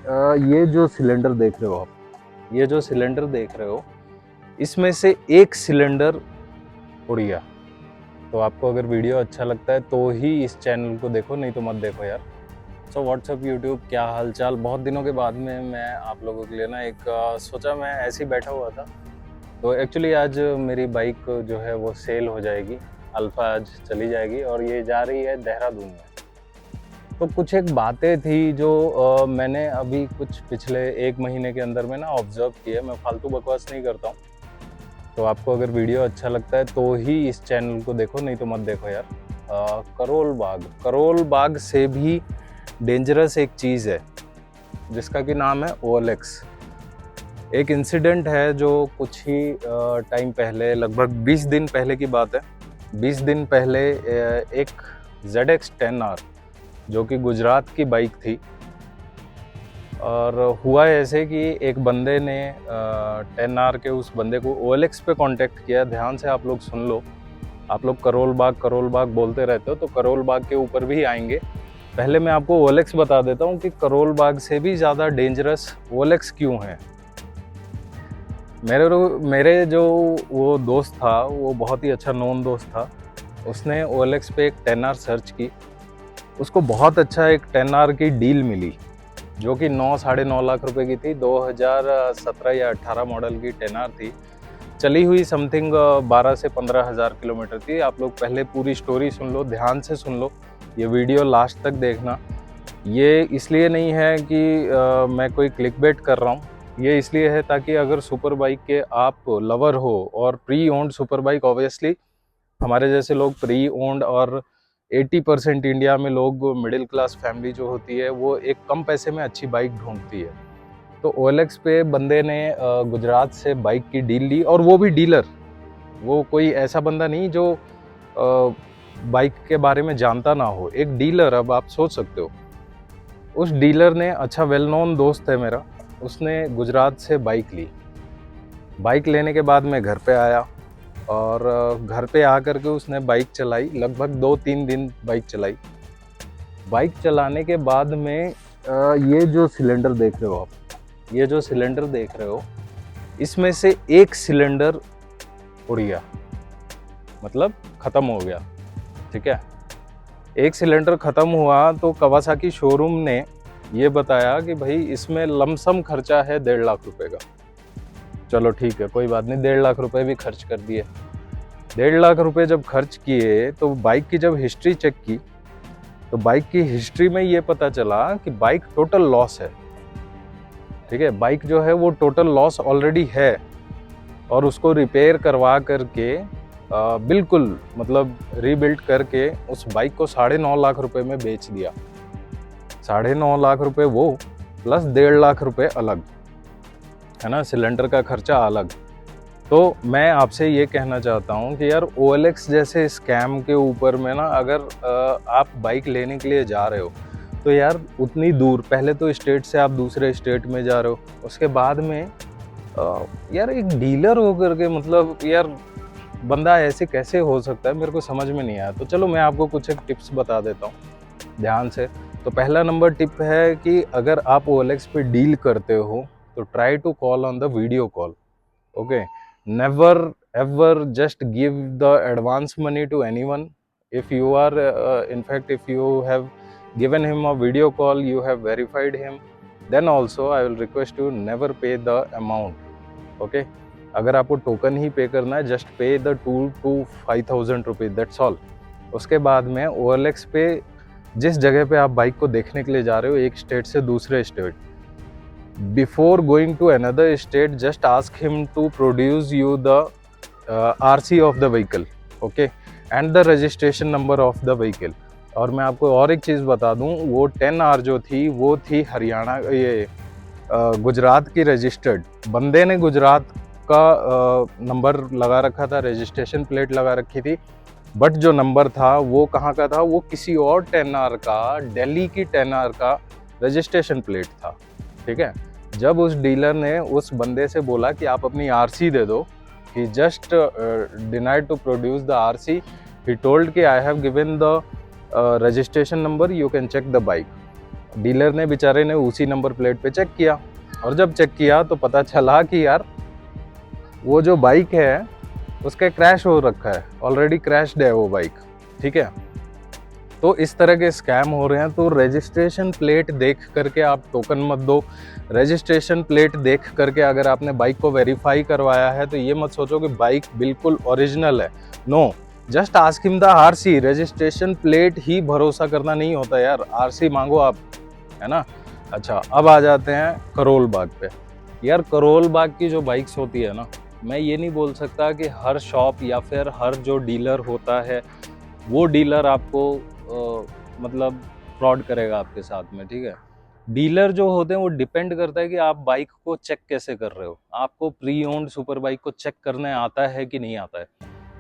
ये जो सिलेंडर देख रहे हो आप, ये जो सिलेंडर देख रहे हो, इसमें से एक सिलेंडर उड़ गया। तो आपको अगर वीडियो अच्छा लगता है तो ही इस चैनल को देखो, नहीं तो मत देखो यार। सो व्हाट्सअप यूट्यूब, क्या हाल चाल। बहुत दिनों के बाद में मैं आप लोगों के लिए ना एक सोचा, मैं ऐसे ही बैठा हुआ था तो एक्चुअली आज मेरी बाइक जो है वो सेल हो जाएगी। अल्फा आज चली जाएगी और ये जा रही है देहरादून में। तो कुछ एक बातें थी जो मैंने अभी कुछ पिछले 1 महीने के अंदर में ना ऑब्जर्व की है। मैं फालतू बकवास नहीं करता हूँ। तो आपको अगर वीडियो अच्छा लगता है तो ही इस चैनल को देखो, नहीं तो मत देखो यार। करोल बाग से भी डेंजरस एक चीज़ है जिसका कि नाम है OLX। एक इंसिडेंट है जो कुछ ही टाइम पहले, लगभग 20 दिन पहले की बात है। 20 दिन पहले एक ZX-10R जो कि गुजरात की बाइक थी, और हुआ ऐसे कि एक बंदे ने 10R के उस बंदे को OLX पे कांटेक्ट किया। ध्यान से आप लोग सुन लो। आप लोग करोल बाग बोलते रहते हो तो करोल बाग के ऊपर भी आएंगे। पहले मैं आपको OLX बता देता हूँ कि करोल बाग से भी ज़्यादा डेंजरस OLX क्यों है। मेरे जो वो दोस्त था, वो बहुत ही अच्छा नोन दोस्त था। उसने OLX पे एक 10R सर्च की। उसको बहुत अच्छा एक 10R की डील मिली जो कि 9-9.5 लाख रुपए की थी। 2017 या 18 मॉडल की 10R थी। चली हुई समथिंग 12 से 15 हज़ार किलोमीटर थी। आप लोग पहले पूरी स्टोरी सुन लो, ध्यान से सुन लो, ये वीडियो लास्ट तक देखना। ये इसलिए नहीं है कि मैं कोई क्लिकबेट कर रहा हूँ, ये इसलिए है ताकि अगर सुपर बाइक के आप लवर हो, और pre owned super bike obviously हमारे जैसे लोग प्री ओन्ड, और 80% इंडिया में लोग मिडिल क्लास फैमिली जो होती है वो एक कम पैसे में अच्छी बाइक ढूंढती है। तो OLX पे बंदे ने गुजरात से बाइक की डील ली, और वो भी डीलर। वो कोई ऐसा बंदा नहीं जो बाइक के बारे में जानता ना हो, एक डीलर। अब आप सोच सकते हो, उस डीलर ने, अच्छा वेल नोन दोस्त है मेरा, उसने गुजरात से बाइक ली। बाइक लेने के बाद मैं घर पे आया, और घर पे आकर के उसने बाइक चलाई, लगभग 2-3 दिन बाइक चलाई। बाइक चलाने के बाद में ये जो सिलेंडर देख रहे हो आप, ये जो सिलेंडर देख रहे हो, इसमें से एक सिलेंडर उड़ गया, मतलब खत्म हो गया। ठीक है, एक सिलेंडर खत्म हुआ तो कवासाकी शोरूम ने ये बताया कि भाई इसमें लमसम खर्चा है 1.5 लाख रुपए का। चलो ठीक है, कोई बात नहीं, 1.5 लाख रुपए भी खर्च कर दिए। 1.5 लाख रुपए जब खर्च किए तो बाइक की जब हिस्ट्री चेक की तो बाइक की हिस्ट्री में ये पता चला कि बाइक टोटल लॉस है। ठीक है, बाइक जो है वो टोटल लॉस ऑलरेडी है, और उसको रिपेयर करवा करके बिल्कुल मतलब रीबिल्ड करके उस बाइक को 9.5 लाख रुपए में बेच दिया। 9.5 लाख रुपए वो, प्लस 1.5 लाख रुपए अलग, है ना, सिलेंडर का खर्चा अलग। तो मैं आपसे ये कहना चाहता हूँ कि यार OLX जैसे स्कैम के ऊपर में ना, अगर आप बाइक लेने के लिए जा रहे हो तो यार उतनी दूर, पहले तो स्टेट से आप दूसरे स्टेट में जा रहे हो, उसके बाद में यार एक डीलर होकर के, मतलब यार बंदा ऐसे कैसे हो सकता है, मेरे को समझ में नहीं आया। तो चलो मैं आपको कुछ एक टिप्स बता देता हूँ ध्यान से। तो पहला नंबर टिप है कि अगर आप OLX पे डील करते हो तो try to call on the video call. Okay, never ever just give the advance money to anyone. If you are in fact, if you have given him a video call, you have verified him, then also I will request you never pay the amount. Okay, अगर आपको token ही पे करना है, just पे the 2 to 5,000 rupees, that's all. उसके बाद में OLX पे जिस जगह पे आप बाइक को देखने के लिए जा रहे हो, एक स्टेट से दूसरे state, before going to another state, just ask him to produce you the RC of the vehicle, okay, and the registration number of the vehicle. और मैं आपको और एक चीज़ बता दूं, वो 10R जो थी वो थी हरियाणा, ये गुजरात की रजिस्टर्ड। बंदे ने गुजरात का नंबर लगा रखा था, रजिस्ट्रेशन प्लेट लगा रखी थी, बट जो नंबर था वो कहाँ का था, वो किसी और 10R का, दिल्ली की 10R का रजिस्ट्रेशन प्लेट था। ठीक है, जब उस डीलर ने उस बंदे से बोला कि आप अपनी RC दे दो, he just denied to produce the RC. He told कि I have given the registration number, you can check the bike. Dealer ने बेचारे ने उसी नंबर प्लेट पे चेक किया, और जब चेक किया तो पता चला कि यार वो जो बाइक है उसका क्रैश हो रखा है, ऑलरेडी क्रैश्ड है वो बाइक। ठीक है, तो इस तरह के स्कैम हो रहे हैं। तो रजिस्ट्रेशन प्लेट देख करके आप टोकन मत दो। रजिस्ट्रेशन प्लेट देख करके अगर आपने बाइक को वेरीफाई करवाया है तो ये मत सोचो कि बाइक बिल्कुल ओरिजिनल है। No, just ask him the RC. Registration plate ही भरोसा करना नहीं होता यार, आरसी मांगो आप, है ना। अच्छा, अब आ जाते हैं करोल बाग पे। यार करोल बाग की जो बाइक्स होती है ना, मैं ये नहीं बोल सकता कि हर शॉप या फिर हर जो डीलर होता है वो डीलर आपको मतलब फ्रॉड करेगा आपके साथ में। ठीक है, डीलर जो होते हैं वो डिपेंड करता है कि आप बाइक को चेक कैसे कर रहे हो। आपको प्री ओन्ड सुपर बाइक को चेक करने आता है कि नहीं आता है,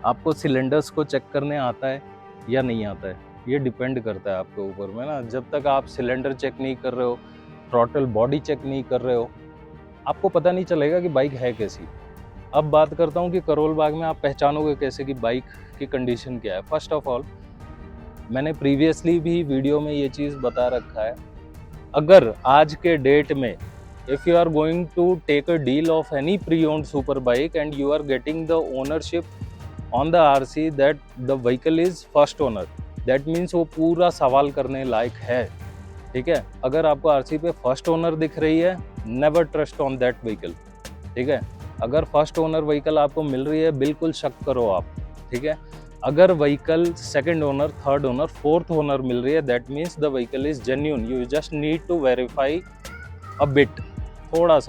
आपको सिलेंडर्स को चेक करने आता है या नहीं आता है, ये डिपेंड करता है आपके ऊपर में ना। जब तक आप सिलेंडर चेक नहीं कर रहे हो, थ्रॉटल बॉडी चेक नहीं कर रहे हो, आपको पता नहीं चलेगा कि बाइक है कैसी। अब बात करता हूँ कि करोल बाग में आप पहचानोगे कैसे कि बाइक की कंडीशन क्या है। फर्स्ट ऑफ ऑल, मैंने प्रीवियसली भी वीडियो में ये चीज़ बता रखा है, अगर आज के डेट में if you are going to take a deal of any pre owned super bike and you are getting the ownership on the RC that the vehicle is first owner, that means वो पूरा सवाल करने लायक है। ठीक है, अगर आपको RC पे फर्स्ट ओनर दिख रही है, never trust on that vehicle. ठीक है, अगर फर्स्ट ओनर व्हीकल आपको मिल रही है, बिल्कुल शक करो आप। ठीक है, अगर vehicle second owner, third owner, fourth owner मिल रही है, that means the vehicle is genuine. You just need to verify a bit, थोड़ा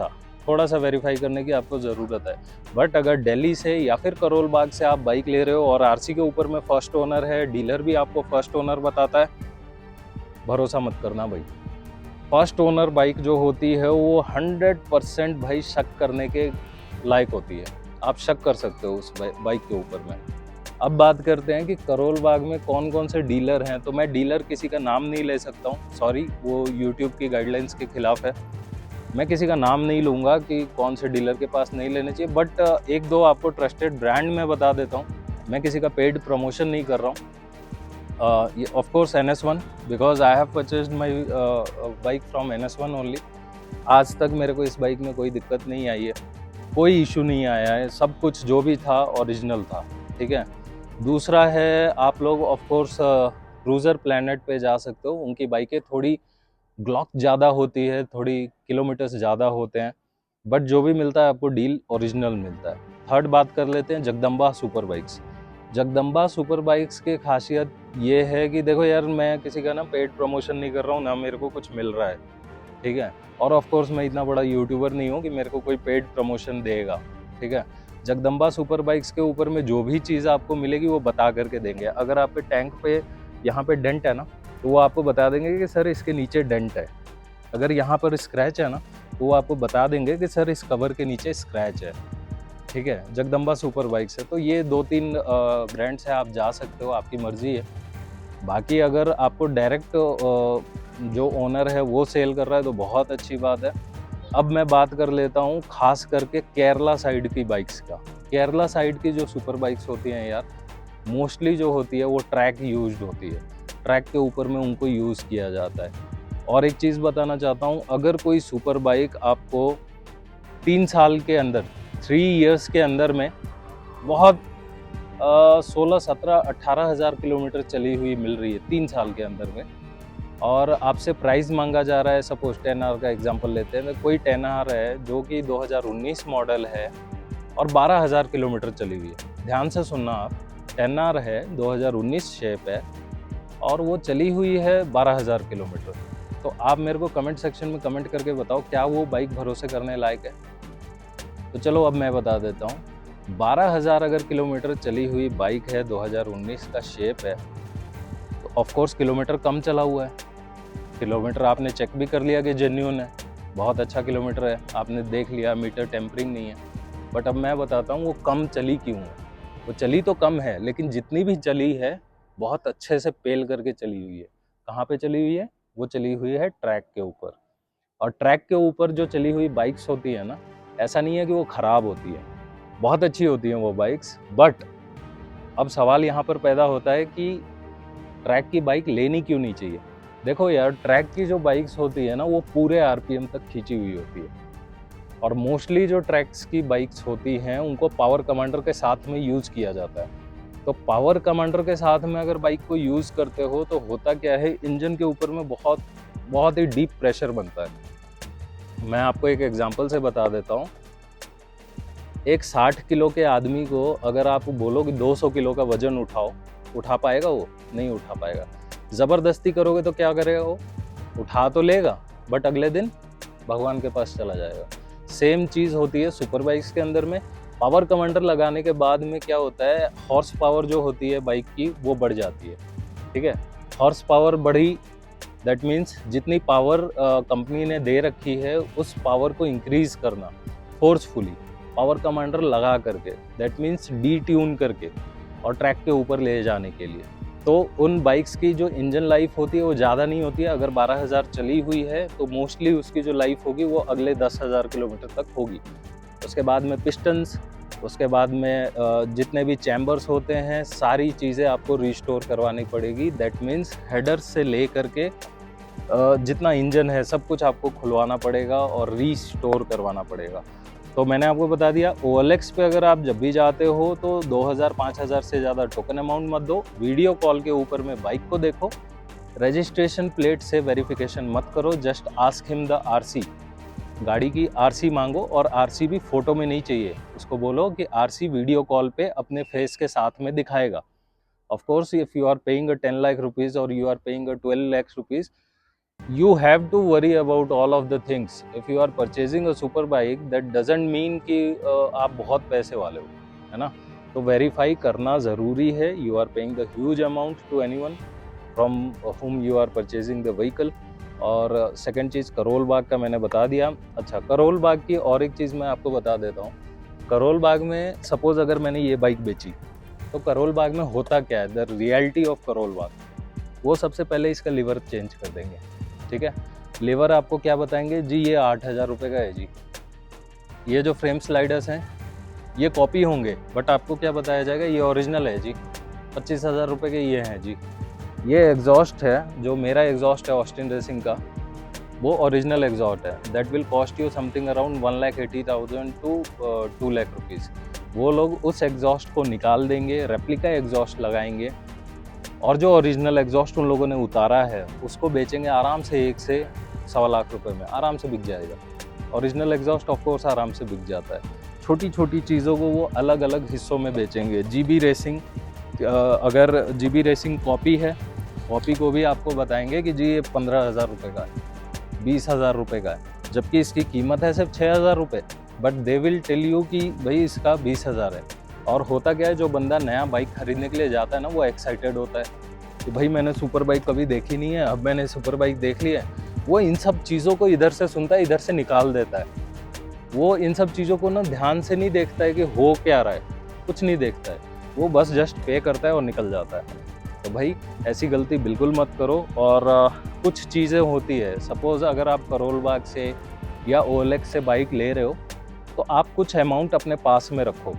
सा वेरीफाई करने की आपको ज़रूरत है। बट अगर दिल्ली से या फिर करोल बाग से आप बाइक ले रहे हो और आरसी के ऊपर में फर्स्ट ओनर है, डीलर भी आपको फर्स्ट ओनर बताता है, भरोसा मत करना भाई। फर्स्ट ओनर बाइक जो होती है वो 100% भाई शक करने के लायक होती है। आप शक कर सकते हो उस बाइक के ऊपर में। अब बात करते हैं कि करोल बाग में कौन कौन से डीलर हैं। तो मैं डीलर किसी का नाम नहीं ले सकता हूँ, सॉरी, वो यूट्यूब की गाइडलाइंस के खिलाफ है। मैं किसी का नाम नहीं लूँगा कि कौन से डीलर के पास नहीं लेने चाहिए, बट एक दो आपको ट्रस्टेड ब्रांड में बता देता हूँ। मैं किसी का पेड प्रमोशन नहीं कर रहा हूँ। Of course NS1, because I have purchased my bike from NS1 only. आज तक मेरे को इस बाइक में कोई दिक्कत नहीं आई है, कोई इशू नहीं आया है, सब कुछ जो भी था ओरिजिनल था। ठीक है, दूसरा है, आप लोग ऑफ कोर्स क्रूज़र प्लैनेट पे जा सकते हो। उनकी बाइकें थोड़ी ग्लॉक ज़्यादा होती है, थोड़ी किलोमीटर्स ज़्यादा होते हैं, बट जो भी मिलता है आपको डील ओरिजिनल मिलता है। थर्ड बात कर लेते हैं Jagdamba super bikes. Jagdamba super bikes की खासियत ये है कि देखो यार, मैं किसी का ना पेड प्रमोशन नहीं कर रहा हूँ, ना मेरे को कुछ मिल रहा है। ठीक है, और ऑफ कोर्स मैं इतना बड़ा यूट्यूबर नहीं हूँ कि मेरे को कोई पेड प्रमोशन देगा। ठीक है, जगदम्बा सुपर बाइक्स के ऊपर में जो भी चीज़ आपको मिलेगी वो बता करके देंगे। अगर आपके टैंक पे यहाँ पे डेंट है ना, तो वो आपको बता देंगे कि सर इसके नीचे डेंट है। अगर यहाँ पर स्क्रैच है ना, तो वो आपको बता देंगे कि सर इस कवर के नीचे स्क्रैच है। ठीक है, जगदम्बा सुपर बाइक्स है। तो ये 2-3 ब्रांड्स है, आप जा सकते हो, आपकी मर्ज़ी है। बाकी अगर आपको डायरेक्ट जो ओनर है वो सेल कर रहा है तो बहुत अच्छी बात है। अब मैं बात कर लेता हूँ खास करके केरला साइड की बाइक्स का। केरला साइड की जो सुपर बाइक्स होती हैं यार, मोस्टली जो होती है वो ट्रैक यूज्ड होती है, ट्रैक के ऊपर में उनको यूज़ किया जाता है। और एक चीज़ बताना चाहता हूँ, अगर कोई सुपर बाइक आपको 3 साल के अंदर, 3 इयर्स के अंदर में बहुत 16, 17, 18 हज़ार किलोमीटर चली हुई मिल रही है 3 साल के अंदर में, और आपसे प्राइस मांगा जा रहा है, सपोज 10R का एग्जांपल लेते हैं, तो कोई 10R है जो कि 2019 मॉडल है और 12,000 किलोमीटर चली हुई है। ध्यान से सुनना आप, 10R है, 2019 शेप है और वो चली हुई है 12,000 किलोमीटर। तो आप मेरे को कमेंट सेक्शन में कमेंट करके बताओ, क्या वो बाइक भरोसे करने लायक है? तो चलो अब मैं बता देता हूँ। 12,000 अगर किलोमीटर चली हुई बाइक है, 2019 का शेप है, तो ऑफ कोर्स किलोमीटर कम चला हुआ है। किलोमीटर आपने चेक भी कर लिया कि जेन्युइन है, बहुत अच्छा किलोमीटर है, आपने देख लिया मीटर टेम्परिंग नहीं है। बट अब मैं बताता हूँ वो कम चली क्यों है। वो चली तो कम है, लेकिन जितनी भी चली है बहुत अच्छे से पेल करके चली हुई है। कहाँ पे चली हुई है? वो चली हुई है ट्रैक के ऊपर। और ट्रैक के ऊपर जो चली हुई बाइक्स होती है ना, ऐसा नहीं है कि वो ख़राब होती है, बहुत अच्छी होती हैं वो बाइक्स। बट अब सवाल यहाँ पर पैदा होता है कि ट्रैक की बाइक लेनी क्यों नहीं चाहिए? देखो यार, ट्रैक की जो बाइक्स होती है ना, वो पूरे आरपीएम तक खींची हुई होती है, और मोस्टली जो ट्रैक्स की बाइक्स होती हैं उनको पावर कमांडर के साथ में यूज़ किया जाता है। तो पावर कमांडर के साथ में अगर बाइक को यूज़ करते हो तो होता क्या है, इंजन के ऊपर में बहुत बहुत ही डीप प्रेशर बनता है। मैं आपको एक एग्जांपल से बता देता हूँ। एक 60 किलो के आदमी को अगर आप बोलो कि 200 किलो का वजन उठाओ, उठा पाएगा? वो नहीं उठा पाएगा। ज़बरदस्ती करोगे तो क्या करेगा वो? उठा तो लेगा, बट अगले दिन भगवान के पास चला जाएगा। सेम चीज़ होती है सुपर बाइक्स के अंदर में। पावर कमांडर लगाने के बाद में क्या होता है, हॉर्स पावर जो होती है बाइक की वो बढ़ जाती है। ठीक है, हॉर्स पावर बढ़ी, दैट मीन्स जितनी पावर कंपनी ने दे रखी है उस पावर को इंक्रीज करना फोर्सफुली पावर कमांडर लगा करके, दैट मीन्स डी ट्यून करके और ट्रैक के ऊपर ले जाने के लिए। तो उन बाइक्स की जो इंजन लाइफ होती है वो ज़्यादा नहीं होती है। अगर 12,000 चली हुई है तो मोस्टली उसकी जो लाइफ होगी वो अगले 10,000 किलोमीटर तक होगी। उसके बाद में पिस्टन्स, उसके बाद में जितने भी चैम्बर्स होते हैं, सारी चीज़ें आपको रिस्टोर करवानी पड़ेगी। दैट मीन्स हेडर से ले करके जितना इंजन है सब कुछ आपको खुलवाना पड़ेगा और रीस्टोर करवाना पड़ेगा। तो मैंने आपको बता दिया, OLX पे अगर आप जब भी जाते हो तो 2,000-5,000 से ज़्यादा टोकन अमाउंट मत दो। वीडियो कॉल के ऊपर में बाइक को देखो, रजिस्ट्रेशन प्लेट से वेरिफिकेशन मत करो, just ask him the RC. गाड़ी की आरसी मांगो, और आरसी भी फोटो में नहीं चाहिए। उसको बोलो कि आरसी वीडियो कॉल पे अपने फेस के साथ में दिखाएगा। Of course if you are paying a 10 lakh rupees और you are paying a 12 lakh rupees, you have to worry about all of the things. If you are purchasing a super bike, that doesn't mean कि आप बहुत पैसे वाले हो, है ना? तो वेरीफाई करना ज़रूरी है। You are paying the huge amount to anyone from whom you are purchasing the vehicle. और सेकंड चीज़ करोल बाग का मैंने बता दिया। अच्छा, करोल बाग की और एक चीज़ मैं आपको बता देता हूँ। करोल बाग में सपोज़ अगर मैंने ये बाइक बेची, तो करोल बाग में होता क्या है, the reality of Karol Bagh, वो सबसे पहले इसका लीवर चेंज कर देंगे। ठीक है, लीवर आपको क्या बताएंगे जी, ये 8,000 रुपये का है जी। ये जो फ्रेम स्लाइडर्स हैं ये कॉपी होंगे, बट आपको क्या बताया जाएगा, ये ओरिजिनल है जी, 25,000 रुपये के ये हैं जी। ये एग्जॉस्ट है, जो मेरा एग्जॉस्ट है ऑस्टिन रेसिंग का, वो ओरिजिनल एग्जॉस्ट है। That will cost you something around 1,80,000 to 2 lakh rupees. वो लोग उस एग्जॉस्ट को निकाल देंगे, रेप्लिका एग्जॉस्ट लगाएंगे, और जो ओरिजिनल एग्जॉस्ट उन लोगों ने उतारा है उसको बेचेंगे आराम से 1 से सवा लाख रुपए में, आराम से बिक जाएगा। ओरिजिनल एग्जॉस्ट ऑफ कोर्स आराम से बिक जाता है। छोटी छोटी चीज़ों को वो अलग अलग हिस्सों में बेचेंगे। जीबी रेसिंग, अगर जीबी रेसिंग कॉपी है, कॉपी को भी आपको बताएंगे कि जी ये 15,000 रुपये का है, 20,000 रुपये का है, जबकि इसकी कीमत है सिर्फ 6,000 रुपये, but they will tell you कि भाई इसका 20,000 है। और होता क्या है, जो बंदा नया बाइक खरीदने के लिए जाता है ना, वो एक्साइटेड होता है कि भाई मैंने सुपर बाइक कभी देखी नहीं है, अब मैंने सुपर बाइक देख ली है। वो इन सब चीज़ों को इधर से सुनता है, इधर से निकाल देता है। वो इन सब चीज़ों को ना ध्यान से नहीं देखता है कि हो क्या रहा है, कुछ नहीं देखता है, वो बस जस्ट पे करता है और निकल जाता है। तो भाई ऐसी गलती बिल्कुल मत करो। और कुछ चीज़ें होती है, सपोज़ अगर आप करोल बाग से या OLX से बाइक ले रहे हो तो आप कुछ अमाउंट अपने पास में रखो।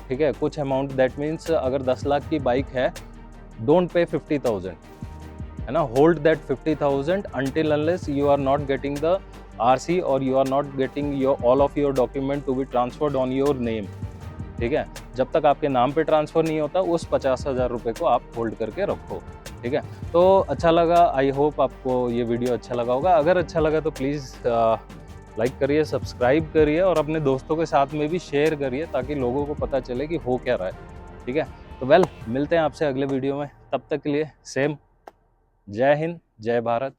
ठीक है, कुछ अमाउंट, दैट मीन्स अगर 10 लाख की बाइक है, डोंट पे 50,000, है ना, hold that 50,000 until unless you are not getting the RC और you are not getting your all of your document to be transferred on your name। ठीक है, जब तक आपके नाम पे ट्रांसफ़र नहीं होता उस 50,000 रुपये को आप होल्ड करके रखो। ठीक है, तो अच्छा लगा, आई होप आपको ये वीडियो अच्छा लगा होगा। अगर अच्छा लगा तो प्लीज़ लाइक करिए, सब्सक्राइब करिए और अपने दोस्तों के साथ में भी शेयर करिए, ताकि लोगों को पता चले कि हो क्या रहा है। ठीक है, तो मिलते हैं आपसे अगले वीडियो में। तब तक के लिए सेम, जय हिंद, जय भारत।